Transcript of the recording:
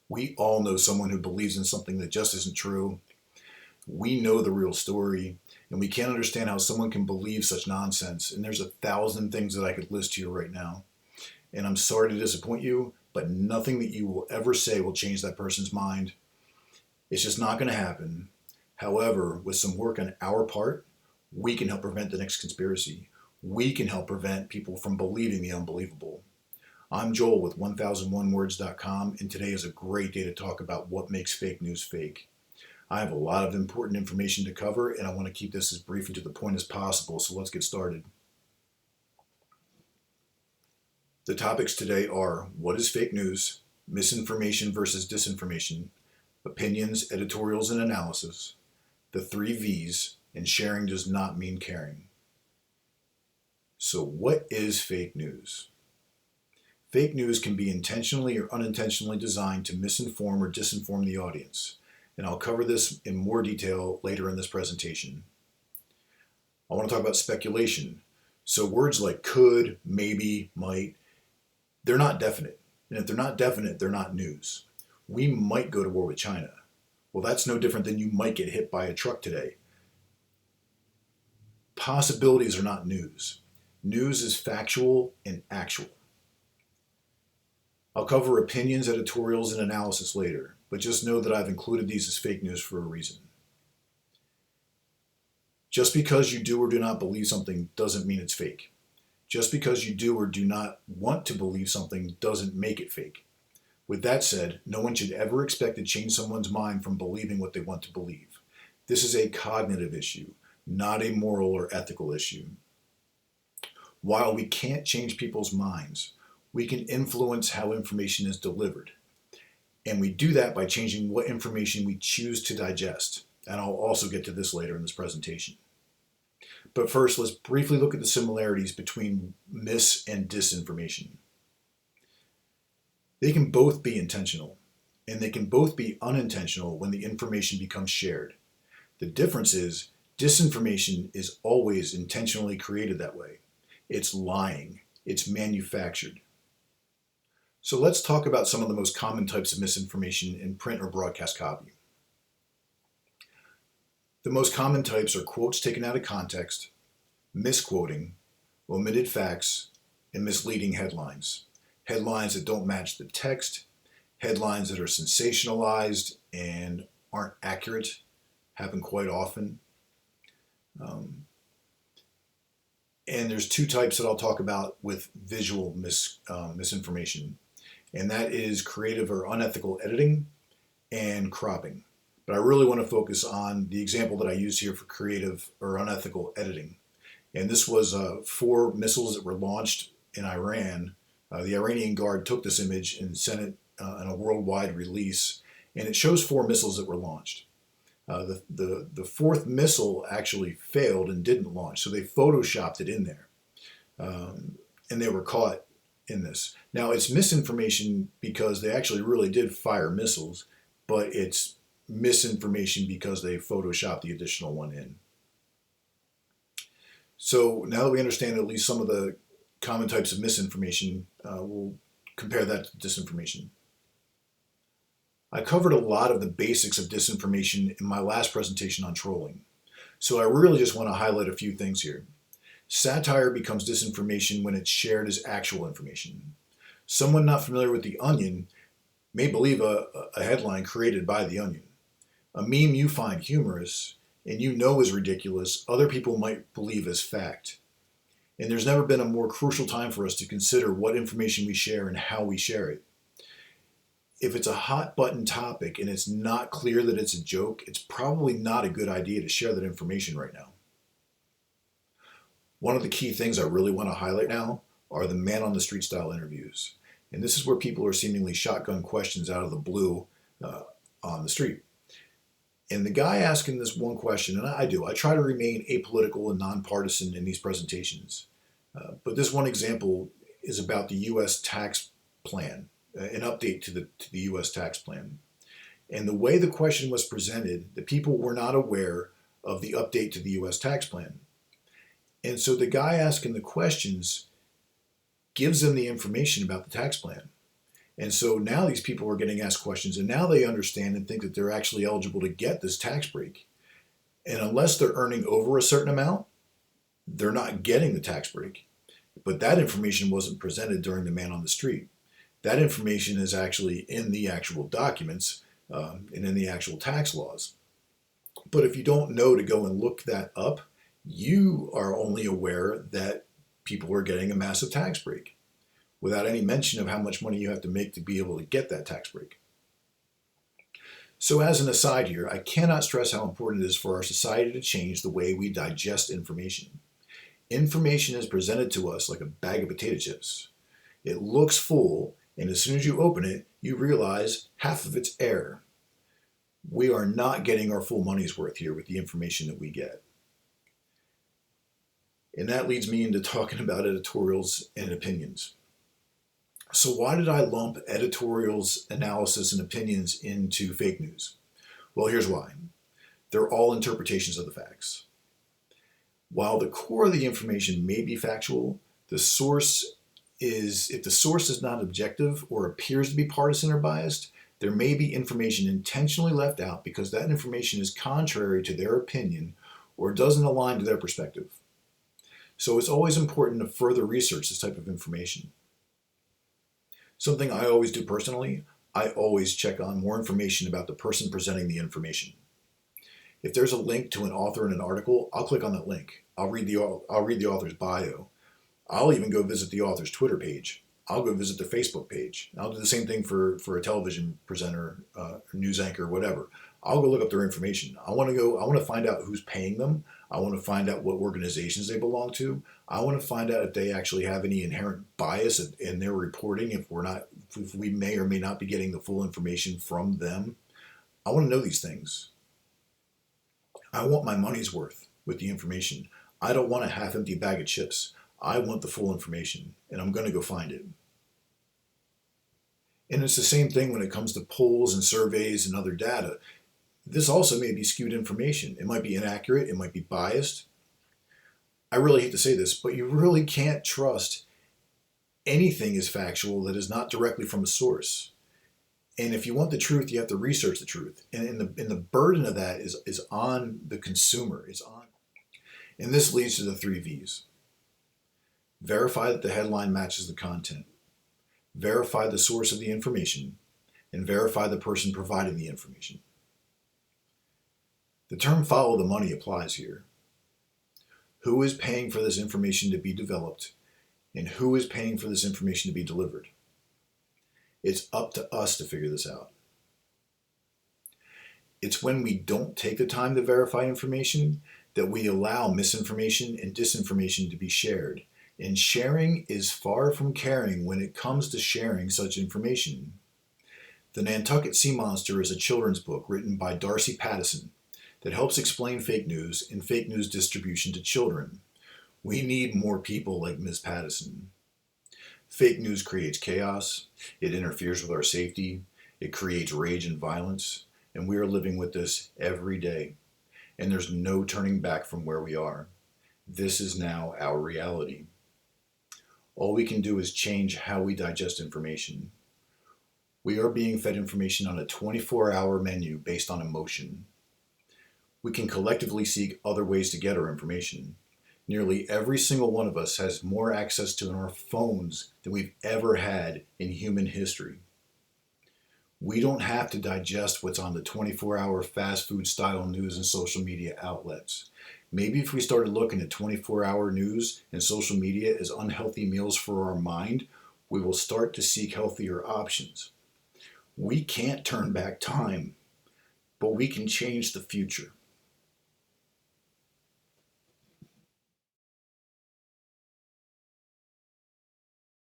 We all know someone who believes in something that just isn't true. We know the real story, and we can't understand how someone can believe such nonsense. And there's 1,000 things that I could list here right now. And I'm sorry to disappoint you, but nothing that you will ever say will change that person's mind. It's just not going to happen. However, with some work on our part, we can help prevent the next conspiracy. We can help prevent people from believing the unbelievable. I'm Joel with 1thousandonewords.com, and today is a great day to talk about what makes fake news fake. I have a lot of important information to cover, and I want to keep this as brief and to the point as possible, so let's get started. The topics today are: what is fake news, misinformation versus disinformation, opinions, editorials, and analysis, the 3 V's, and sharing does not mean caring. So what is fake news? Fake news can be intentionally or unintentionally designed to misinform or disinform the audience, and I'll cover this in more detail later in this presentation. I want to talk about speculation. So words like could, maybe, might, they're not definite. And if they're not definite, they're not news. We might go to war with China. Well, that's no different than you might get hit by a truck today. Possibilities are not news. News is factual and actual. I'll cover opinions, editorials, and analysis later, but just know that I've included these as fake news for a reason. Just because you do or do not believe something doesn't mean it's fake. Just because you do or do not want to believe something doesn't make it fake. With that said, no one should ever expect to change someone's mind from believing what they want to believe. This is a cognitive issue, not a moral or ethical issue. While we can't change people's minds, we can influence how information is delivered. And we do that by changing what information we choose to digest. And I'll also get to this later in this presentation. But first, let's briefly look at the similarities between mis and disinformation. They can both be intentional, and they can both be unintentional when the information becomes shared. The difference is, disinformation is always intentionally created that way. It's lying. It's manufactured. So let's talk about some of the most common types of misinformation in print or broadcast copy. The most common types are quotes taken out of context, misquoting, omitted facts, and misleading headlines. Headlines that don't match the text, headlines that are sensationalized and aren't accurate, happen quite often. And there's 2 types that I'll talk about with visual misinformation, and that is creative or unethical editing and cropping. But I really want to focus on the example that I used here for creative or unethical editing. And this was 4 missiles that were launched in Iran. The Iranian Guard took this image and sent it in a worldwide release, and it shows 4 missiles that were launched. The 4th missile actually failed and didn't launch, so they photoshopped it in there, and they were caught in this. Now, it's misinformation because they actually really did fire missiles, but it's misinformation because they photoshopped the additional one in. So now that we understand at least some of the common types of misinformation, we'll compare that to disinformation. I covered a lot of the basics of disinformation in my last presentation on trolling, so I really just want to highlight a few things here. Satire becomes disinformation when it's shared as actual information. Someone not familiar with The Onion may believe a headline created by The Onion. A meme you find humorous and you know is ridiculous, other people might believe as fact. And there's never been a more crucial time for us to consider what information we share and how we share it. If it's a hot button topic and it's not clear that it's a joke, it's probably not a good idea to share that information right now. One of the key things I really want to highlight now are the man on the street style interviews. And this is where people are seemingly shotgun questions out of the blue on the street. And the guy asking this one question, and I try to remain apolitical and nonpartisan in these presentations. But this one example is about the U.S. tax plan, an update to the U.S. tax plan. And the way the question was presented, the people were not aware of the update to the U.S. tax plan. And so the guy asking the questions gives them the information about the tax plan. And so now these people are getting asked questions, and now they understand and think that they're actually eligible to get this tax break. And unless they're earning over a certain amount, they're not getting the tax break. But that information wasn't presented during the man on the street. That information is actually in the actual documents and in the actual tax laws. But if you don't know to go and look that up, you are only aware that people are getting a massive tax break without any mention of how much money you have to make to be able to get that tax break. So as an aside here, I cannot stress how important it is for our society to change the way we digest information. Information is presented to us like a bag of potato chips. It looks full, and as soon as you open it, you realize half of it's air. We are not getting our full money's worth here with the information that we get. And that leads me into talking about editorials and opinions. So why did I lump editorials, analysis, and opinions into fake news? Well, here's why. They're all interpretations of the facts. While the core of the information may be factual, if the source is not objective or appears to be partisan or biased, there may be information intentionally left out because that information is contrary to their opinion or doesn't align to their perspective. So it's always important to further research this type of information. Something I always do personally, I always check on more information about the person presenting the information. If there's a link to an author in an article, I'll click on that link. I'll read the author's bio. I'll even go visit the author's Twitter page. I'll go visit their Facebook page. I'll do the same thing for a television presenter, news anchor, whatever. I'll go look up their information. I want to find out who's paying them. I want to find out what organizations they belong to. I want to find out if they actually have any inherent bias in their reporting, if we may or may not be getting the full information from them. I want to know these things. I want my money's worth with the information. I don't want a half-empty bag of chips. I want the full information, and I'm going to go find it. And it's the same thing when it comes to polls and surveys and other data. This also may be skewed information. It might be inaccurate. It might be biased. I really hate to say this, but you really can't trust anything as factual that is not directly from a source. And if you want the truth, you have to research the truth. And the burden of that is on the consumer. And this leads to the 3 V's. Verify that the headline matches the content. Verify the source of the information. And verify the person providing the information. The term follow the money applies here. Who is paying for this information to be developed? And who is paying for this information to be delivered? It's up to us to figure this out. It's when we don't take the time to verify information that we allow misinformation and disinformation to be shared. And sharing is far from caring when it comes to sharing such information. The Nantucket Sea Monster is a children's book written by Darcy Pattison that helps explain fake news and fake news distribution to children. We need more people like Ms. Pattison. Fake news creates chaos, it interferes with our safety, it creates rage and violence, and we are living with this every day. And there's no turning back from where we are. This is now our reality. All we can do is change how we digest information. We are being fed information on a 24-hour menu based on emotion. We can collectively seek other ways to get our information. Nearly every single one of us has more access to our phones than we've ever had in human history. We don't have to digest what's on the 24-hour fast food style news and social media outlets. Maybe if we started looking at 24-hour news and social media as unhealthy meals for our mind, we will start to seek healthier options. We can't turn back time, but we can change the future.